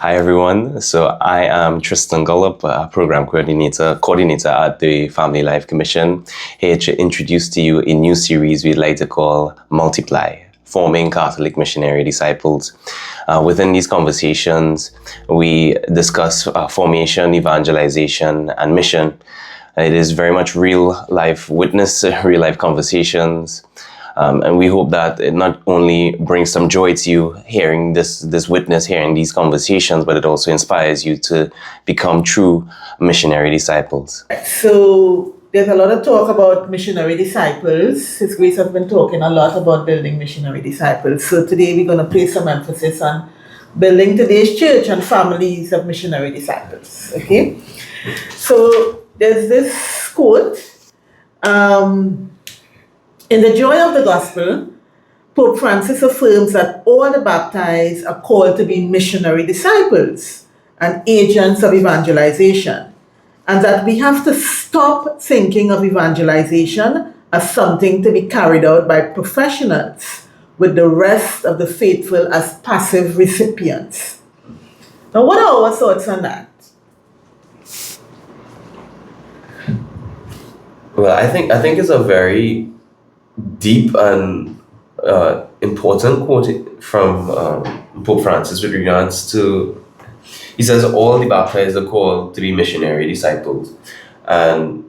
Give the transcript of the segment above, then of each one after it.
Hi everyone. So I am Tristan Gullop, a program coordinator at the Family Life Commission, here to introduce to you a new series we'd like to call Multiply, Forming Catholic Missionary Disciples. Within these conversations, we discuss formation, evangelization, and mission. It is very much real life witness, real life conversations. And we hope that it not only brings some joy to you hearing this witness, hearing these conversations, but it also inspires you to become true missionary disciples. So there's a lot of talk about missionary disciples. His Grace has been talking a lot about building missionary disciples. So today we're going to place some emphasis on building today's church and families of missionary disciples. Okay? So there's this quote. In the Joy of the Gospel, Pope Francis affirms that all the baptized are called to be missionary disciples and agents of evangelization, and that we have to stop thinking of evangelization as something to be carried out by professionals, with the rest of the faithful as passive recipients. Now, what are our thoughts on that? Well, I think it's a very deep and important quote from Pope Francis with regards to, he says, all the baptized are called to be missionary disciples, and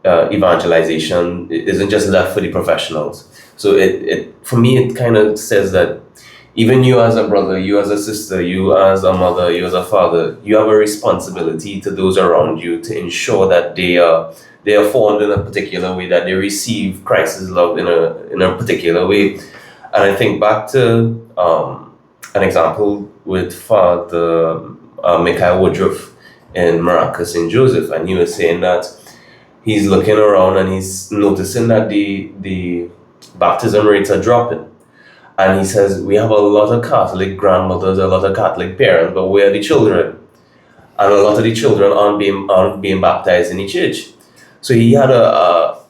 evangelization isn't just left for the professionals. So it for me, it kind of says that even you as a brother, you as a sister, you as a mother, you as a father, you have a responsibility to those around you to ensure that they are formed in a particular way, that they receive Christ's love in a particular way. And I think back to an example with Father Michael Woodruff in Maracas St. Joseph, and he was saying that he's looking around and he's noticing that the baptism rates are dropping. And he says, we have a lot of Catholic grandmothers, a lot of Catholic parents, but where are the children? And a lot of the children aren't being baptized in the church. So he had a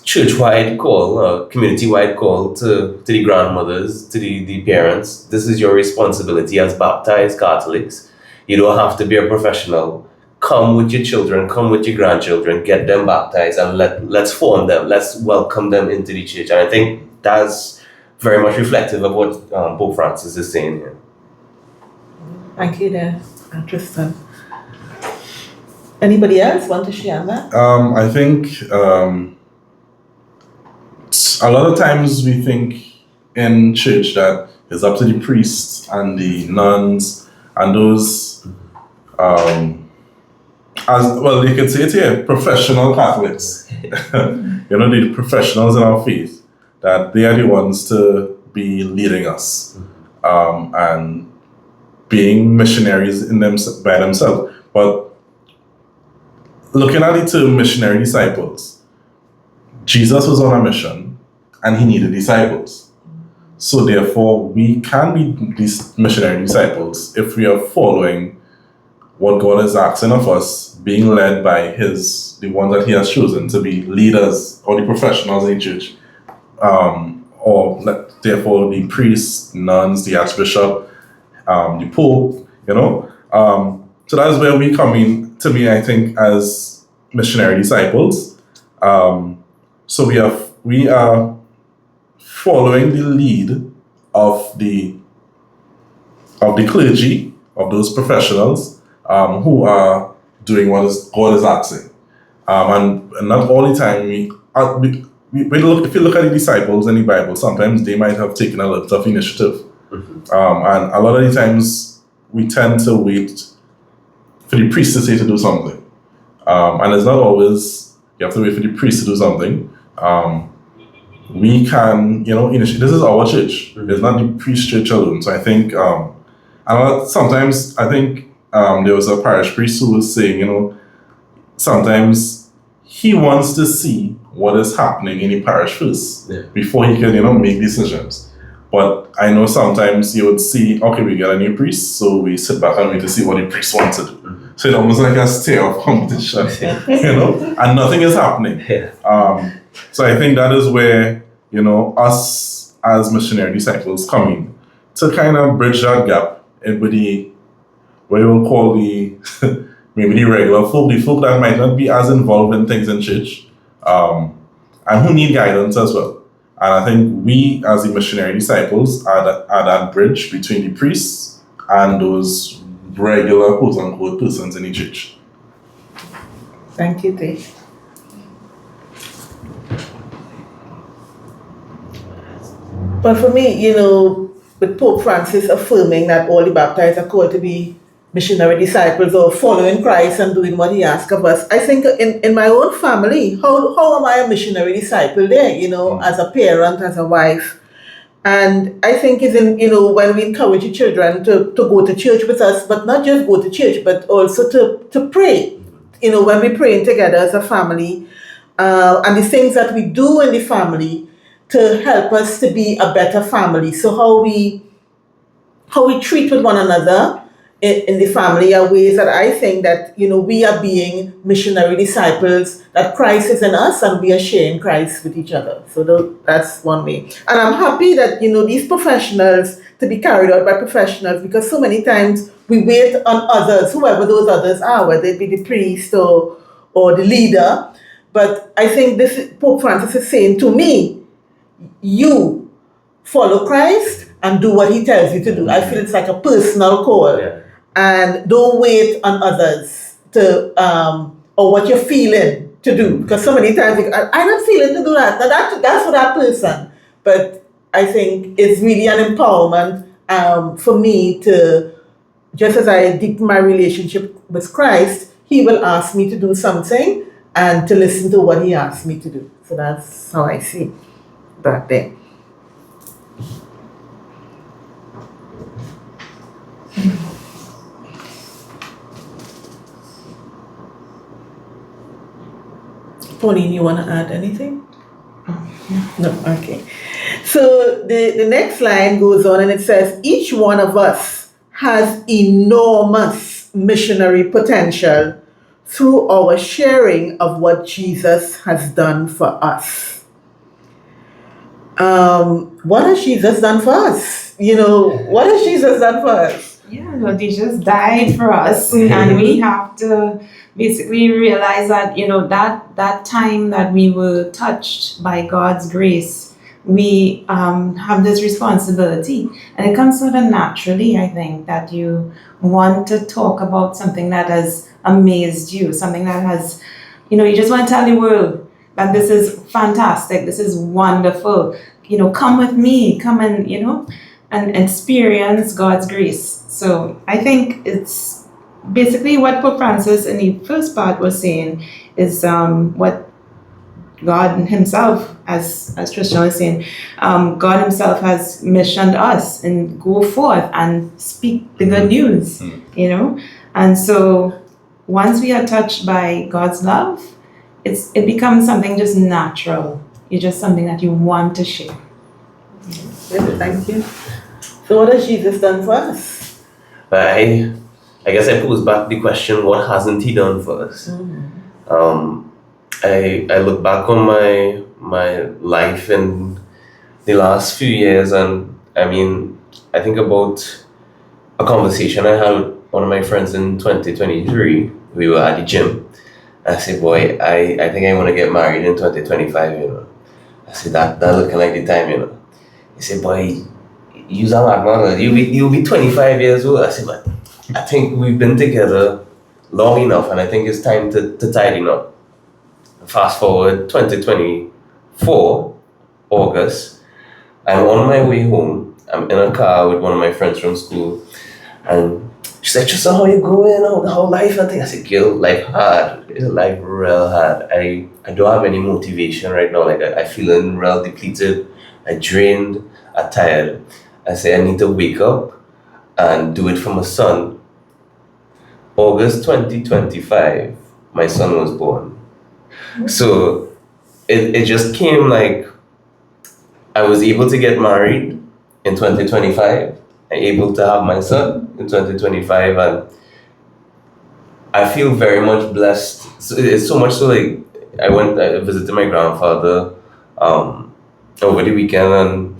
church-wide call, a community-wide call to the grandmothers, to the parents. This is your responsibility as baptized Catholics. You don't have to be a professional. Come with your children, come with your grandchildren, get them baptized, and let's form them. Let's welcome them into the church. And I think that's very much reflective of what Pope Francis is saying here. Thank you there, Tristan. Anybody else want to share on that? I think a lot of times we think in church that it's up to the priests and the nuns and those, as well, you can say it here, professional Catholics. The professionals in our faith, that they are the ones to be leading us and being missionaries by themselves. But looking at it to missionary disciples, Jesus was on a mission and he needed disciples. So therefore, we can be these missionary disciples if we are following what God is asking of us, being led by the ones that he has chosen to be leaders or the professionals in church, or therefore the priests, nuns, the archbishop, the pope, So that's where we come in, to me, I think, as missionary disciples. So we are following the lead of the clergy, of those professionals who are doing what God is asking. And not all the time if you look at the disciples in the Bible, sometimes they might have taken a little bit of initiative. Mm-hmm. And a lot of the times we tend to wait for the priest to say to do something. And it's not always you have to wait for the priest to do something. We can, initiate. This is our church. Mm-hmm. It's not the priest church alone. So I think, sometimes I think there was a parish priest who was saying, sometimes he wants to see what is happening in the parish first before he can, make decisions. But I know sometimes you would see, okay, we get a new priest, so we sit back and wait to see what the priest wants to do. Mm-hmm. So it's almost like a stay of competition, and nothing is happening. Yeah. So I think that is where, us as missionary disciples come in to kind of bridge that gap with the, what you will call the, maybe the regular folk, the folk that might not be as involved in things in church, and who need guidance as well. And I think we, as the missionary disciples, are that bridge between the priests and those regular, quote-unquote, persons in the church. Thank you, Dave. But for me, with Pope Francis affirming that all the baptized are called to be missionary disciples or following Christ and doing what he asks of us, I think in my own family, how am I a missionary disciple there, as a parent, as a wife? And I think it's when we encourage the children to go to church with us, but not just go to church, but also to pray. When we're praying together as a family, and the things that we do in the family to help us to be a better family. So how we treat with one another in the family are ways that I think that we are being missionary disciples, that Christ is in us and we are sharing Christ with each other. So that's one way. And I'm happy that these professionals to be carried out by professionals, because so many times we wait on others, whoever those others are, whether it be the priest or the leader. But I think Pope Francis is saying to me, you follow Christ and do what he tells you to do. I feel it's like a personal call. Yeah. And don't wait on others to or what you're feeling to do. Because so many times I'm not feeling to do that. Now that's for that person. But I think it's really an empowerment for me to, just as I deepen my relationship with Christ, he will ask me to do something and to listen to what he asks me to do. So that's how I see that there. Pauline, you want to add anything? No, okay. So the next line goes on and it says, each one of us has enormous missionary potential through our sharing of what Jesus has done for us. What has Jesus done for us? What has Jesus done for us? Yeah, Lord, he just died for us, and we have to basically realize that that time that we were touched by God's grace, we have this responsibility, and it comes sort of naturally. I think that you want to talk about something that has amazed you, something that has, you just want to tell the world that this is fantastic, this is wonderful. Come with me, come and and experience God's grace. So I think it's basically what Pope Francis in the first part was saying is what God himself, as Tristan was saying, God himself has missioned us and go forth and speak the good news, And so once we are touched by God's love, it becomes something just natural. It's just something that you want to share. Yes, thank you. So what has Jesus done for us? I guess I pose back the question, what hasn't he done for us? I look back on my life in the last few years, and I think about a conversation I had with one of my friends in 2023. We were at the gym. I said, boy, I think I want to get married in 2025, I said, that looking like the time, He said, boy, you're a madman. You'll be 25 years old. I said, but I think we've been together long enough, and I think it's time to tidy up. Fast forward 2024, August, I'm on my way home. I'm in a car with one of my friends from school, and she's like, Tristan, how you going? How life and things? I said, girl, life hard. Life real hard. I don't have any motivation right now. Like I feeling real depleted. I drained. I tired. I say I need to wake up and do it for my son. August 2025, my son was born. So it just came like I was able to get married in 2025. I'm able to have my son in 2025, and I feel very much blessed. So it's so much so like I visited my grandfather over the weekend, and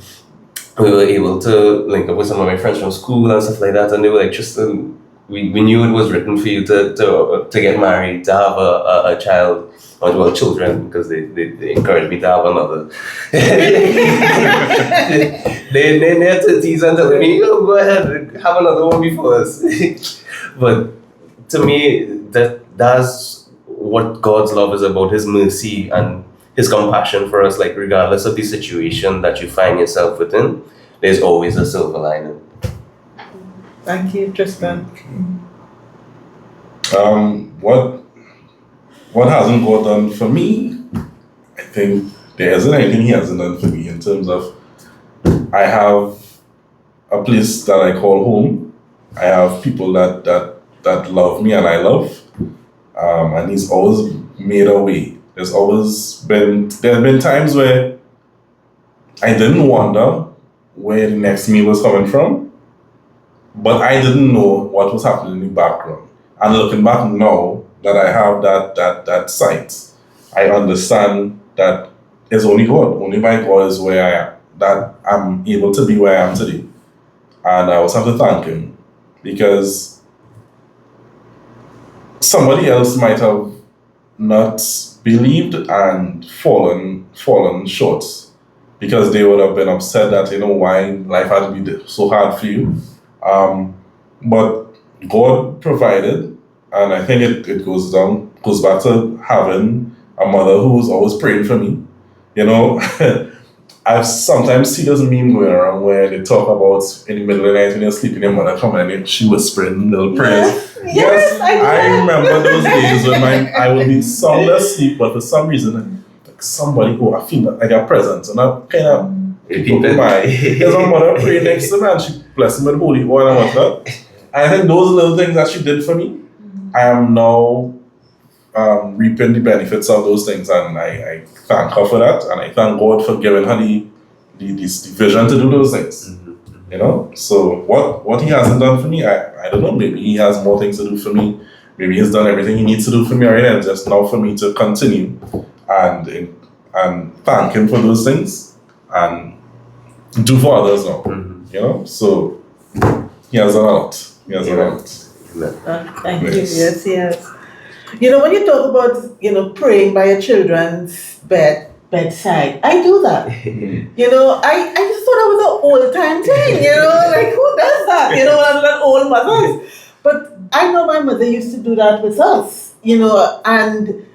we were able to link up with some of my friends from school and stuff like that, and they were like, Tristan, we knew it was written for you to get married, to have a child, or well, children, because they encouraged me to have another. they had to tease and tell me, oh, go ahead, have another one before us. But to me, that's what God's love is about, His mercy and His compassion for us. Like, regardless of the situation that you find yourself within, there's always a silver lining. Thank you, Tristan. What hasn't God done for me? I think there isn't anything He hasn't done for me in terms of I have a place that I call home. I have people that love me and I love, and He's always made a way. There have been times where I didn't wonder where the next meal was coming from, but I didn't know what was happening in the background. And looking back now that I have that sight, I understand that it's only God. Only by God is where I am, that I'm able to be where I am today. And I also have to thank Him, because somebody else might have not believed and fallen short, because they would have been upset that, why life had to be so hard for you. But God provided, and I think it goes back to having a mother who was always praying for me. I've sometimes seen this meme going around where they talk about in the middle of the night when you're sleeping, your mother coming and she whispering little prayers. Yes, I remember those days when I would be sound asleep, but for some reason, like somebody, I feel like a presence, and I kind of there's a mother praying next to me, and she blessed me with holy oil and whatnot. And I think those little things that she did for me, I am now reaping the benefits of those things, and I thank her for that, and I thank God for giving her the vision to do those things. So what He hasn't done for me, I don't know. Maybe He has more things to do for me. Maybe He's done everything He needs to do for me already, and just now for me to continue and thank Him for those things and do for others now. So He has done a lot. He has done a lot. Thank you. Yes. When you talk about, praying by your children's bedside, I do that. I just thought that was an old time thing, like who does that? That old mothers. But I know my mother used to do that with us, and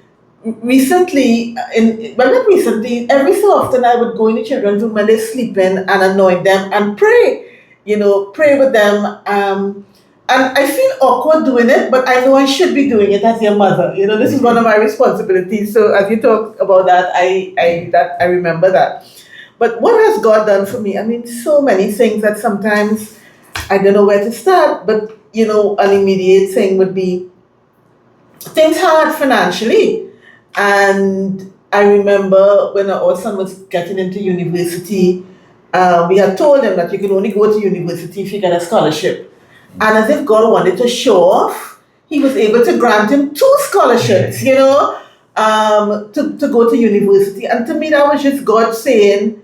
recently, not recently, every so often I would go in the children's room when they're sleeping and anoint them and pray, pray with them. And I feel awkward doing it, but I know I should be doing it as your mother. This is one of my responsibilities. So as you talk about that, I remember that. But what has God done for me? I mean, so many things that sometimes I don't know where to start. But an immediate thing would be things hard financially. And I remember when our son was getting into university, we had told him that you can only go to university if you get a scholarship. And as if God wanted to show off, He was able to grant him 2 scholarships, to go to university. And to me, that was just God saying,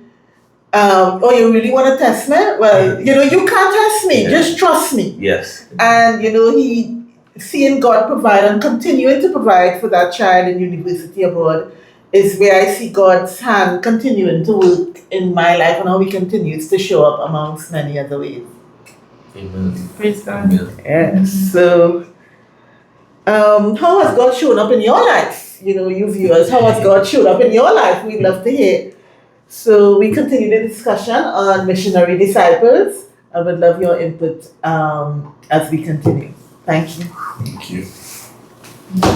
oh, you really want to test me? Well, you can't test me, just trust me. Yes. And, He, seeing God provide and continuing to provide for that child in university abroad is where I see God's hand continuing to work in my life and how He continues to show up amongst many other ways. Amen. Praise God. Yes. So, how has God shown up in your life? You viewers, how has God shown up in your life? We'd love to hear. So, we continue the discussion on missionary disciples. I would love your input as we continue. Thank you. Thank you.